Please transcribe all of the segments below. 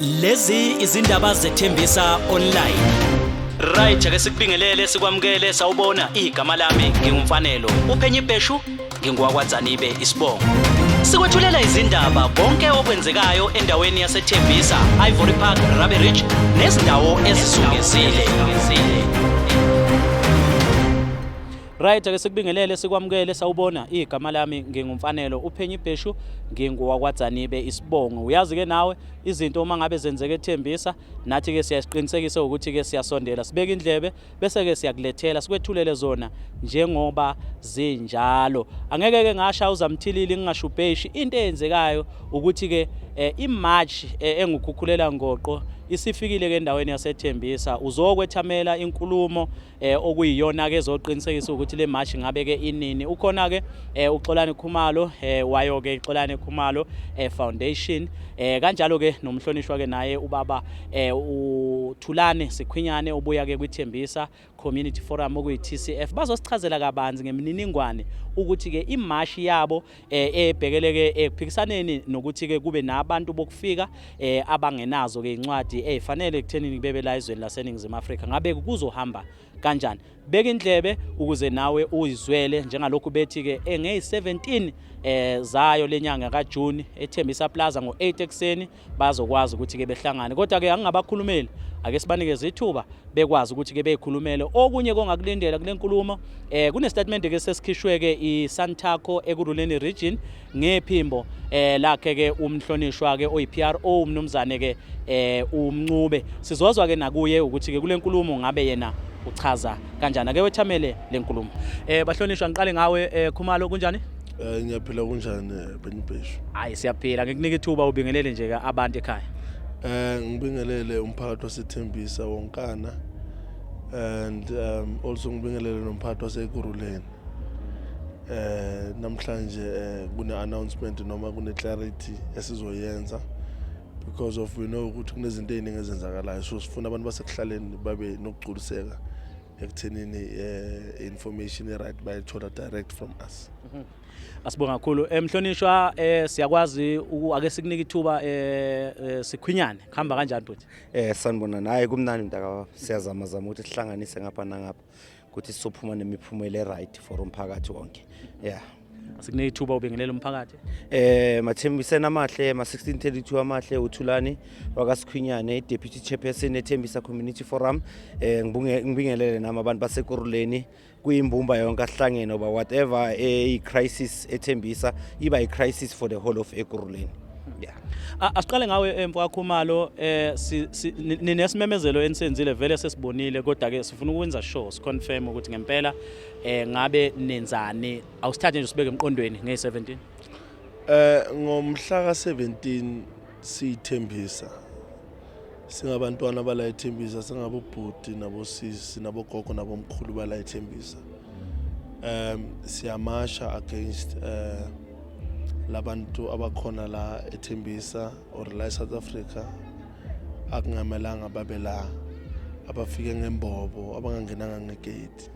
Lezi izindaba zethembisa online. Right ake sikubingelele sikwamukele sawubona igama lami ngingumfanelo uphenye ibheshu ngingowakwaZanibe isibongo. Sikwethulela izindaba konke okwenzekayo endaweni yaseThembisa, Ivory Park, Rabbe Ridge nezindawo ezisungezile. Right ake sikubingelele sikwamukele sawubona igama lami ngingumfanelo uphenye ibheshu ngingowakwaZanibe isibongo. Uyazi ke nawe izinto uma ngabe zenzeke eThembisa nathi ke siyasiqinisekisa ukuthi ke siyasondela sibeke indlebe bese ke siyakulethela sikwethulele zona njengoba zinjalo. Angeke ke ngasha uzamthilili ngingashubheshi into eyenzekayo ukuthi ke iMarch engukhukhulela ngoqo isifikile ke endaweni yaseThembisa uzokwethamela inkulumo okuyiyona ke ezoqinisekisa ukuthi le march ngabe ke inini. Ukhona ke uXolani Khumalo wayo ke uXolani Khumalo Foundation kanjalo ke nomhlonishwa ke naye ubaba uThulane Sikhwinyane obuya ke kwiThembisa Community Forum okuyi-TCF bazosichazela kabanzi ngemininingwane ukuthi ke imarch yabo ebhekeleke ekuphikisaneni nokuthi ke kube nabantu bokufika abangenazo ke incwadi ezifanele ekuthenini bebe la izweni laseNingizimu Afrika. Ngabe kuzohamba kanjani? Beka indlebe ukuze nawe uyizwele njengalokhu bethi ke ngey17 zayo lenyanga kaJune eThembisa Plaza ngo8 ekseni bazokwazi ukuthi ke behlangane. Kodwa ke angingabakhulumeli ake sibanikeze ithuba bekwazi ukuthi ke beyikhulumele okunye kongakulindela kule nkulumo. Kune-statement ke sesikhishwe ke iSantaco ekuruleni region ngephimbo lakhe ke umhlonishwa ke oyiPRO umnumzane ke uMncube. Sizozwa ke nakuye ukuthi ke kule nkulumo ngabe yena uchaza kanjani. Ake wethamele le nkulumo. Bahlonishwa ngiqale ngawe Khumalo kunjani? Ngiyaphila kunjani Benibheshu? Hayi siyaphila ngikunika ithuba ubingelele nje abantu ekhaya. Ngibingelele umphakathi waseThembisa wonkana and also ngibingelele nomphakathi wasekuruleni. Namhlanje kune announcement noma kune clarity esizoyenza because of we know ukuthi kunezinto eziningi ezenzakalayo so sifuna abantu basekuhlaleni babe nokugculiseka ekuthenini information right bayithola direct from us. Asibonga kakhulu emhlonishwa siyakwazi ake sikunika ithuba Sikhwinyane khamba kanjani futhi? Sanibona naye kumnandi mntaka siyazama ukuthi sihlanganise ngapha nangapha ukuthi sizophuma nemiphumela right for umphakathi wonke. Yeah. Asikunika ithuba ubingelele umphakathi. Mathembiseni amahle ma1632 amahle uThulani wakaSikhwinyane deputy chairperson eThembisa Community Forum. Ngibingelele nami abantu basekuruleni kuyimbumba yonke ahlangene oba whatever crisis eThembisa iba crisis for the whole of ekuruleni. Yeah. Asiqale ngawe mfowethu Khumalo ninesimemezelo ensenzile vele sesibonile kodwa ke sifuna ukwenza sure siconfirm ukuthi ngempela ngabe nenzani awusithathe nje sibeke emqondweni nge17 ngomhla ka17 sithembisa singabantwana bala eThembisa singabobhuti nabosisi nabogogo nabomkhulu bala eThembisa siyamasha against labantu abakhona la eThembisa or la South Africa akungamelanga babe la abafike ngembobo abangangenanga ngegate.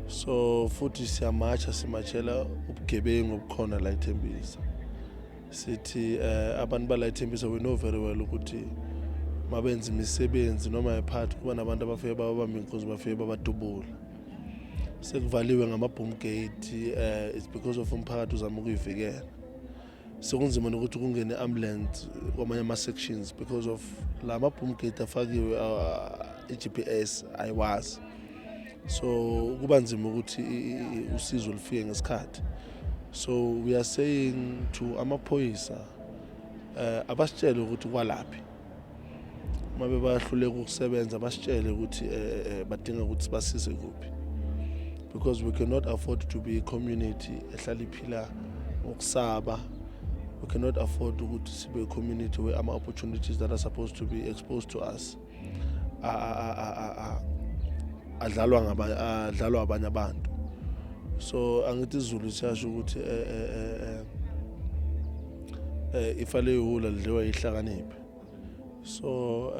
So futhi siyamatcha simachela ubugebengu obukhona la eThembisa. Sithi abantu bala eThembisa we know very well ukuthi mabenza imisebenzi noma ephathi kuba nabantu abafike babamba inkosi bafike babadubula. Sekuvaliwe ngama-boom gate it's because of umphakathi uzama ukuyivikela. Sekunzima nokuthi kungene ambulance kwamanye ama-sections because of la ma-boom gate afakiwe i-GPS ayiwazi. So kuba nzima ukuthi usizo lifike ngesikhathi. So we are saying to amaphoyisa abasitshele ukuthi kwalaphi mabe bayahluleka ukusebenza basitshele ukuthi badinga ukuthi sibasize kuphi. Because we cannot afford to be a community ehlala iphila ukusaba. We cannot afford to be a community where our opportunities that are supposed to be exposed to us adlalwa abanye abantu. So angithi iZulu siyasho ukuthi ifale ihula lidliwa ihlakaniphe. So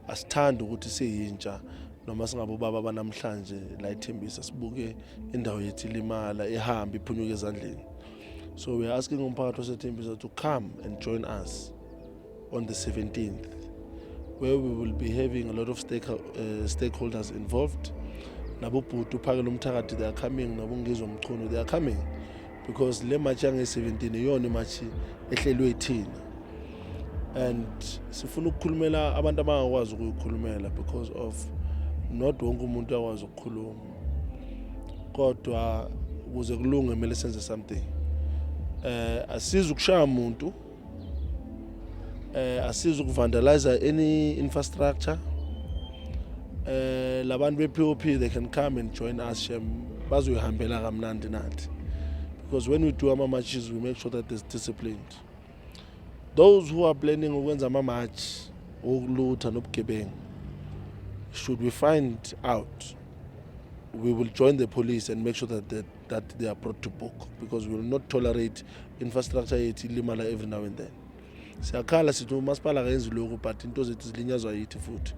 asithanda ukuthi siyintsha noma singabo baba banamhlanje la eThembisa sibuke indawo yethu limala ehamba iphunyuke ezandleni. So we are asking umphakathi waseThembisa to come and join us on the 17th, where we will be having a lot of stakeholders involved. Nabuputu Pagalum Tarati, they are coming, Nabungizo Mkono, they are coming. Because le match yange 17 yona match ehlelwe 18. And sifuna ukukhulumela abantu abangakwazi ukukhulumela because of not wonke umuntu akwazi ukukhuluma. Kodwa ukuze kulunge kumele senze something. Asiza ukushaya umuntu. Asiza ukuvandalize any infrastructure. Labantu be-POP, they can come and join us. Bazoyihambela kamnandi nathi. Because when we do our matches, we make sure that there's disciplined. Those who are planning ukwenza ama-match okulutha nobugebengu, should we find out, we will join the police and make sure that they are brought to book, because we will not tolerate infrastructure yethu ilimala every now and then. Siyakhala sithi umasipala akayenzi lokho, but into zethu zilinyazwa yithi futhi.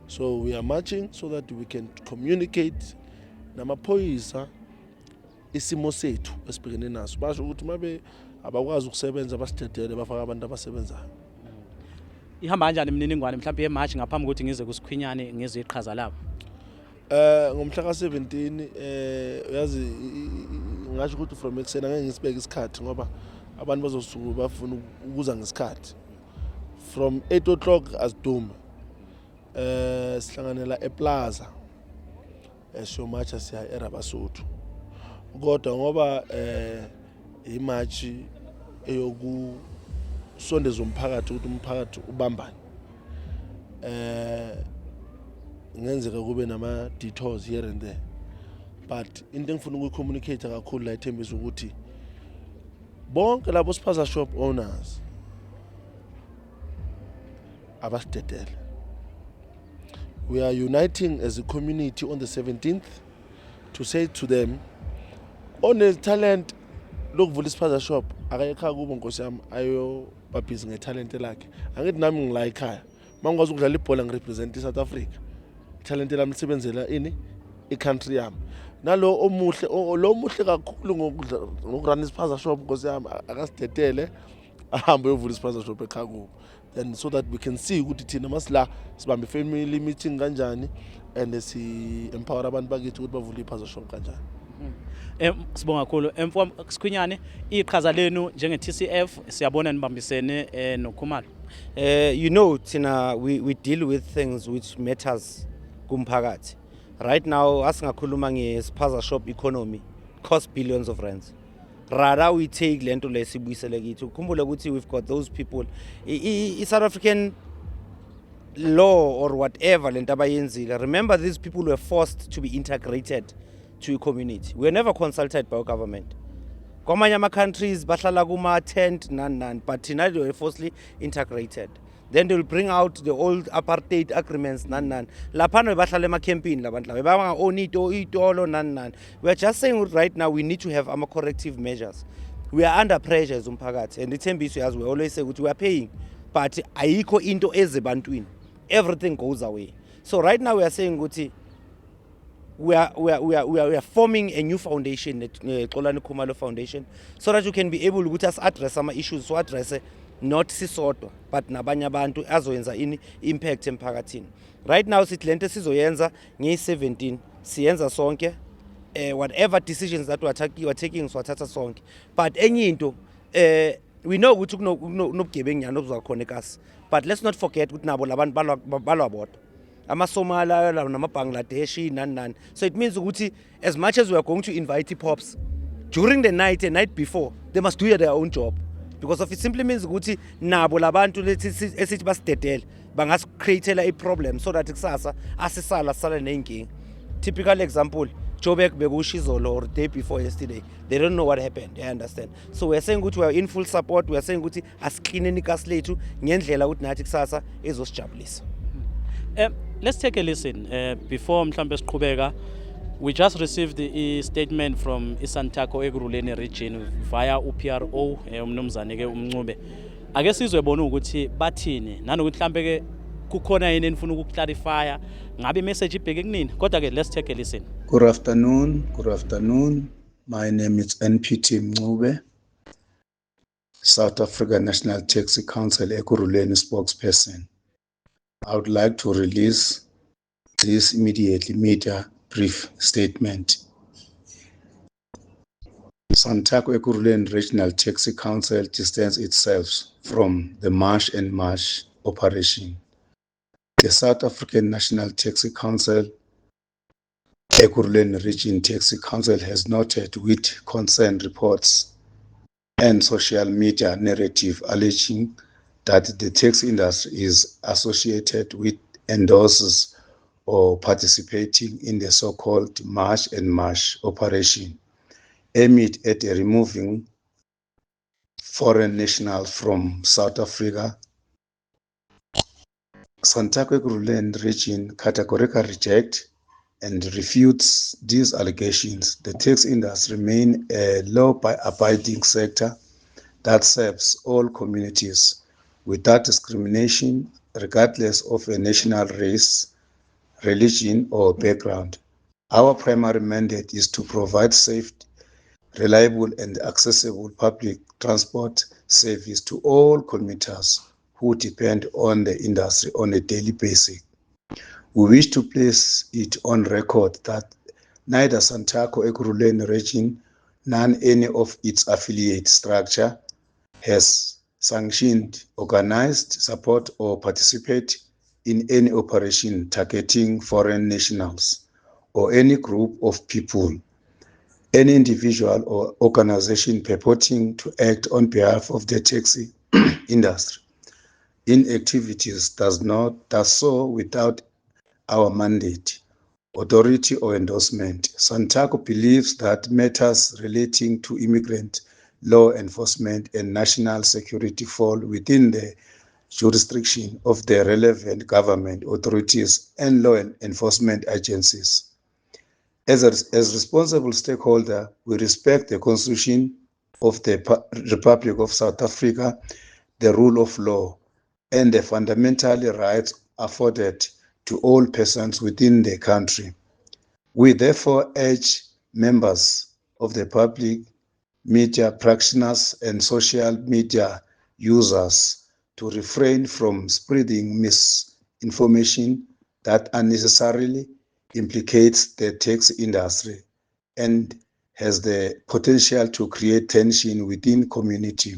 So we are marching so that we can communicate namaphoyisa isimo sethu esibhekene naso. Basho ukuthi mabe abakwazi ukusebenza basidedele bafaka abantu abasebenzayo. Ihamba kanjani imininingwane mhlawumbe yematch ngaphambi ukuthi ngize kusikhwinyane ngize iqhaza labo? Ngomhla ka-17 uyazi ngasho ukuthi from eksena ngeke ngisibeke isikhathi ngoba abantu bazosuku bafuna ukuza ngesikhathi. From 8 o'clock asidume. Sihlanganela eplaza. Siyomatcha siya eRabasotho. Kodwa ngoba imatch eyokusondeza umphakathi ukuthi umphakathi ubambane. Ngenzeka kube nama detours here and there. But into engifuna ukuyicommunicate kakhulu la ithembisa ukuthi bonke labo spaza shop owners abasidedele. We are uniting as a community on the 17th to say to them, on talent lokuvula ispaza shop akayekha kubo Nkosi yami ayo babhizi ngetalent lakhe. Angithi nami ngila ekhaya mangikwazi ukudlala ibhola ngirepresent iSouth Africa. Talent lami lisebenzela ini i-country yami. Nalo omuhle lo muhle kakhulu ngokurun ispaza shop Nkosi yami akasidedele ahambe uyovula ispaza shop ekhaya kubo. And so that we can see ukuthi thina masila sibambe family meeting kanjani and si empower abantu bakithi ukuthi bavule iPaza shop kanjani. Sibonga kakhulu Sikhwinyane iqhaza lenu njenge TCF siyabona nibambisene noKhumalo. You know thina we deal with things which matters kumphakathi. Right now asingakhuluma ngeSpaza shop economy cost billions of rands. Rather we take lento lesibuyisele kithi. Ukhumbule ukuthi we've got those people South African law or whatever lento abayenzile. Remember these people were forced to be integrated to a community. We were never consulted by our government. Kwamanye ama countries bahlala kuma tent nan but thina they were forcibly integrated. Then they will bring out the old apartheid agreements nan. Laphana bahlala ema campini labantu laba banga onito itolo nan. We are just saying right now we need to have ama corrective measures. We are under pressure as umphakathi and ithembiso as we always say we are paying but ayikho into ezebantwini. Everything goes away. So right now we are saying ukuthi we are forming a new foundation, Xolani Khumalo Foundation, so that you can be able to address some issues, so address not sisodwa but nabanye abantu azoyenza ini impact emphakathini. Right now sithi lento sizoyenza nge-17 siyenza sonke whatever decisions that we are taking swathatha sonke, but enye into we know ukuthi kunobugebengu nyana obuzwa khona eKasi, but let's not forget ukuthi nabo labantu balwa bodwa ama-Somala nama-Bangladeshi nan. So it means ukuthi as much as we are going to invite pops during the night and night before, they must do their own job, because of it simply means ukuthi nabo labantu esithi basidedele bangasicreatela a problem so that kusasa asisala nenkinga. Typical example, Joburg bekushizolo or day before yesterday, they don't know what happened. I understand. So we are saying ukuthi we are in full support. We are saying ukuthi asikline iKasi lethu ngendlela ukuthi nathi kusasa ezosijabulisa. Let's take a listen before mhlambe siqhubeka. We just received a statement from iSantaco Ekurhuleni region via uPRO umnumzane ke uMncube. Ake sizwebona ukuthi bathini nanokuthi mhlambe ke kukhona yini enifuna ukuklarifya ngabe message ibheke kunini, kodwa ke let's take a listen. Good afternoon. My name is NPT Mncube. South African National Taxi Council Ekurhuleni spokesperson. I would like to release this immediately media brief statement. SANTACO Ekurhuleni Regional Taxi Council distanced itself from the March and March operation. The South African National Taxi Council Ekurhuleni Region Taxi Council has noted with concern reports and social media narrative alleging that the taxi industry is associated with, endorses, or participating in the so-called March and March operation aimed at removing foreign nationals from South Africa. SANTACO Ekurhuleni Region categorically rejects and refutes these allegations. The taxi industry remains a law-abiding sector that serves all communities without discrimination, regardless of a national race, religion, or background. Our primary mandate is to provide safe, reliable, and accessible public transport service to all commuters who depend on the industry on a daily basis. We wish to place it on record that neither SANTACO Ekurhuleni Region nor any of its affiliate structure has sanctioned, organized, support, or participate in any operation targeting foreign nationals or any group of people, any individual or organization purporting to act on behalf of the taxi industry in activities does so without our mandate, authority, or endorsement. SANTACO believes that matters relating to immigrant law enforcement and national security fall within the jurisdiction of the relevant government authorities and law enforcement agencies. As responsible stakeholder, we respect the Constitution of the Republic of South Africa, the rule of law, and the fundamental rights afforded to all persons within the country. We therefore urge members of the public, media practitioners, and social media users to refrain from spreading misinformation that unnecessarily implicates the taxi industry and has the potential to create tension within community.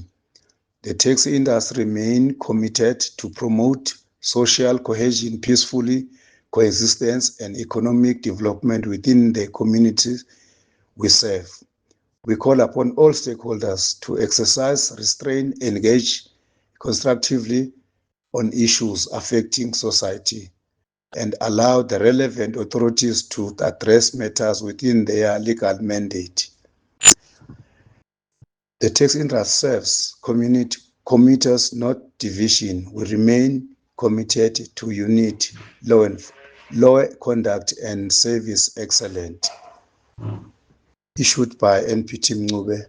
The taxi industry remains committed to promote social cohesion, peacefully coexistence, and economic development within the communities we serve. We call upon all stakeholders to exercise restraint, engage constructively on issues affecting society, and allow the relevant authorities to address matters within their legal mandate. The taxi industry serves commuters, not division. We remain committed to unity, law conduct, and service excellence. Issued by NPT Mncube,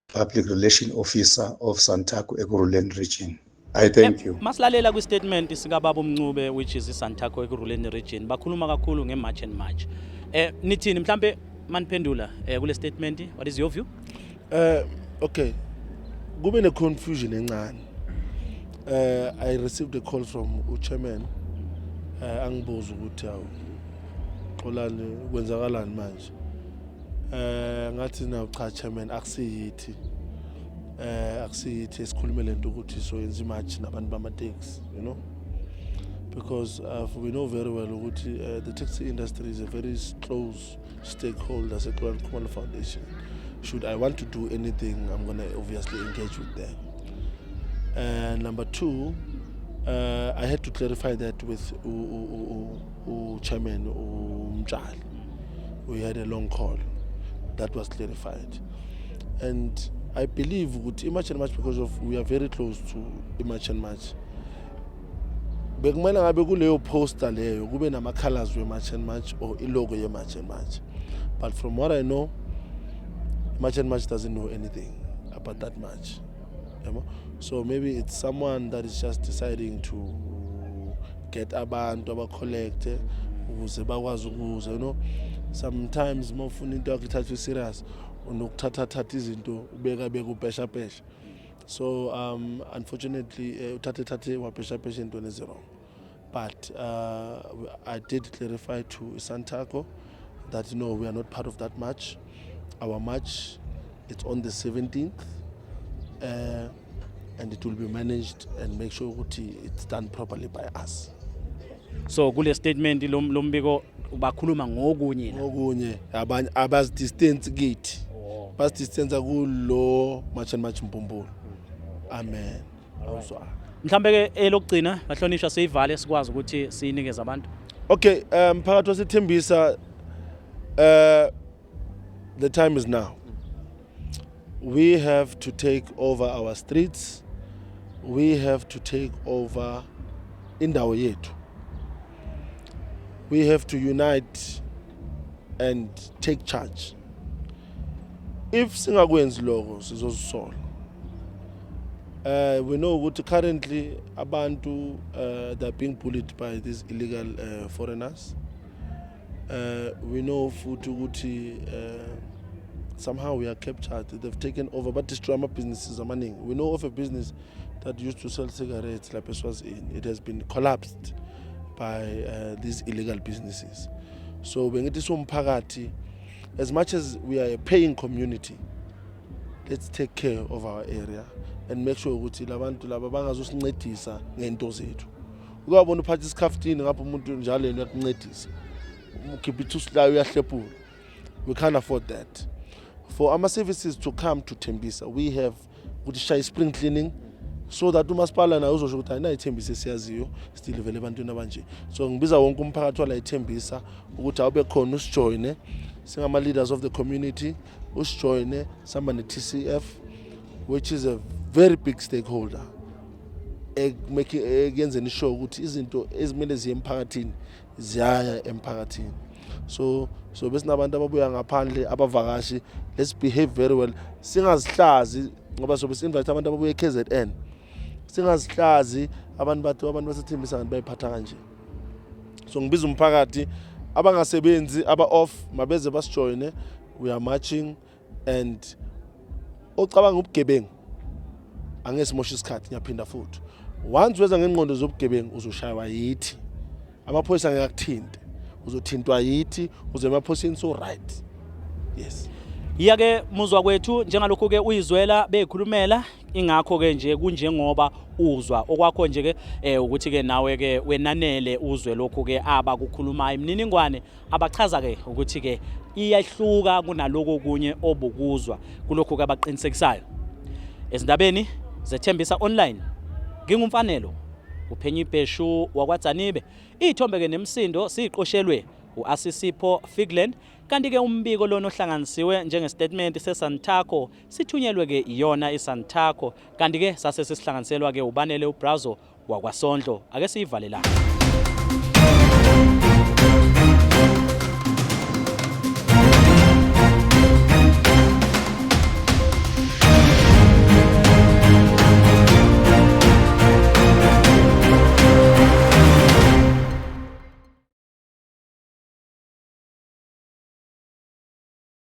Public Relations Officer of SANTACO Ekurhuleni Region. I thank you. Masilalela kwi-statement sikababa uMncube, which is iSANTACO Ekurhuleni Region, bakhuluma kakhulu nge-March and March. Nithini mhlambe maniphendula kule statement, what is your view? Okay, kube ne-confusion encane. I received a call from uchairman angibuza ukuthi xolani kwenzakalani manje. Ngathi na cha chairman akusiyithi esikhulume lento ukuthi so yenza imatch nabantu bama-taxi, you know, because we know very well ukuthi the taxi industry is a very close stakeholder at Khumalo Foundation. Should I want to do anything, I'm going to obviously engage with them. And number two, I had to clarify that with Chairman Mjali. We had a long call that was clarified. And I believe with March and March, because we are very close to March and March. Bekumele ngabe kuleyo poster leyo kube nama colors we March and March or ilogo ye March and March. But from what I know, March and March doesn't know anything about that match. So maybe it's someone that is just deciding to get abantu abacollect ukuze bakwazi ukuza, you know. Sometimes mawufuna into yakho ithathwe serious unokuthatha izinto ubeka ubhesha. So unfortunately, Tate wapesha into wrong. But I did clarify to Santaco that no, we are not part of that match. Our match, it's on the 17th, and it will be managed and make sure it's done properly by us. So kule statement lombiko bakhuluma ngokunye la. Ngokunye abanye abazidistance kithi. Basidistance kulo match and match Mpumbulu. Amen. Awuzwa. Mhlambe ke elokugcina bahlonishwa seyivale sikwazi ukuthi siyinikeze abantu. Okay, phakathi wasithembisa the time is now. We have to take over our streets. We have to take over indawo yethu. We have to unite and take charge. If singakwenzi lokho sizozisola. We know that currently abantu they're being bullied by these illegal foreigners. We know futhi somehow we are captured. They've taken over, but destroy my businesses are money. We know of a business that used to sell cigarettes like was in. It has been collapsed by these illegal businesses. So when it is umphakathi, as much as we are a paying community, let's take care of our area and make sure ukuthi labantu laba bangazosincedisa ngento zethu. Ukubona uphatha isikhaftini ngapha umuntu njalo yena uyakuncedisa. Ukhipha ithusilayo uyahlephula. We can't afford that. For our services to come to Tembisa, we have ukuthi spring cleaning so that umasipala na uzosho ukuthi ayina iTembisa siyaziyo still vele abantu nabanje. So ngibiza wonke umphakathi wala iTembisa ukuthi awube khona usijoine singama leaders of the community, usijoine samba ne-TCF, which is a very big stakeholder. Ekuyenzeni sure ukuthi izinto ezimele ziye emphakathini ziyaya emphakathini. So besinabantu ababuya ngaphandle abavakashi, let's behave very well. Singazihlazi ngoba sobe invite abantu ababuya eKZN. Singazihlazi abantu basethembisa kanti bayiphatha kanje. So ngibiza umphakathi abangasebenzi aba off mabeze basijoine. We are marching and ocabanga ubugebengu angesimosha isikhathi ngiyaphinda futhi. Once weza ngengqondo zobugebengu uzoshaywa yithi. Amaphoyisa ngekuthinte. Uzothintwa yithi uze emaphosini so right. Yes. Yake muzwa kwethu njengalokho ke uyizwela bekhulumela ingakho ke nje kunjengoba uzwa okwakho nje ke ukuthi ke nawe ke wenanele uzwe lokho ke abakukhulumayo imniningwane abachaza ke ukuthi ke iyahluka kunaloko kunye obukuzwa kulokho ke abaqinisekisayo ezindabeni zethembisa online ngingumfanelo uPhenyi Bheshu wakwaDzanibe ithombe ke nemsindo siqoshelwe uAsisipho Figland kanti ke umbiko lona ohlanganisiwe njengestatement seSantaco sithunyelwe ke iyona iSantaco kanti ke sase sisihlanganiselwa ke ubanele uBrazo wakwaSondlo ake siyivale la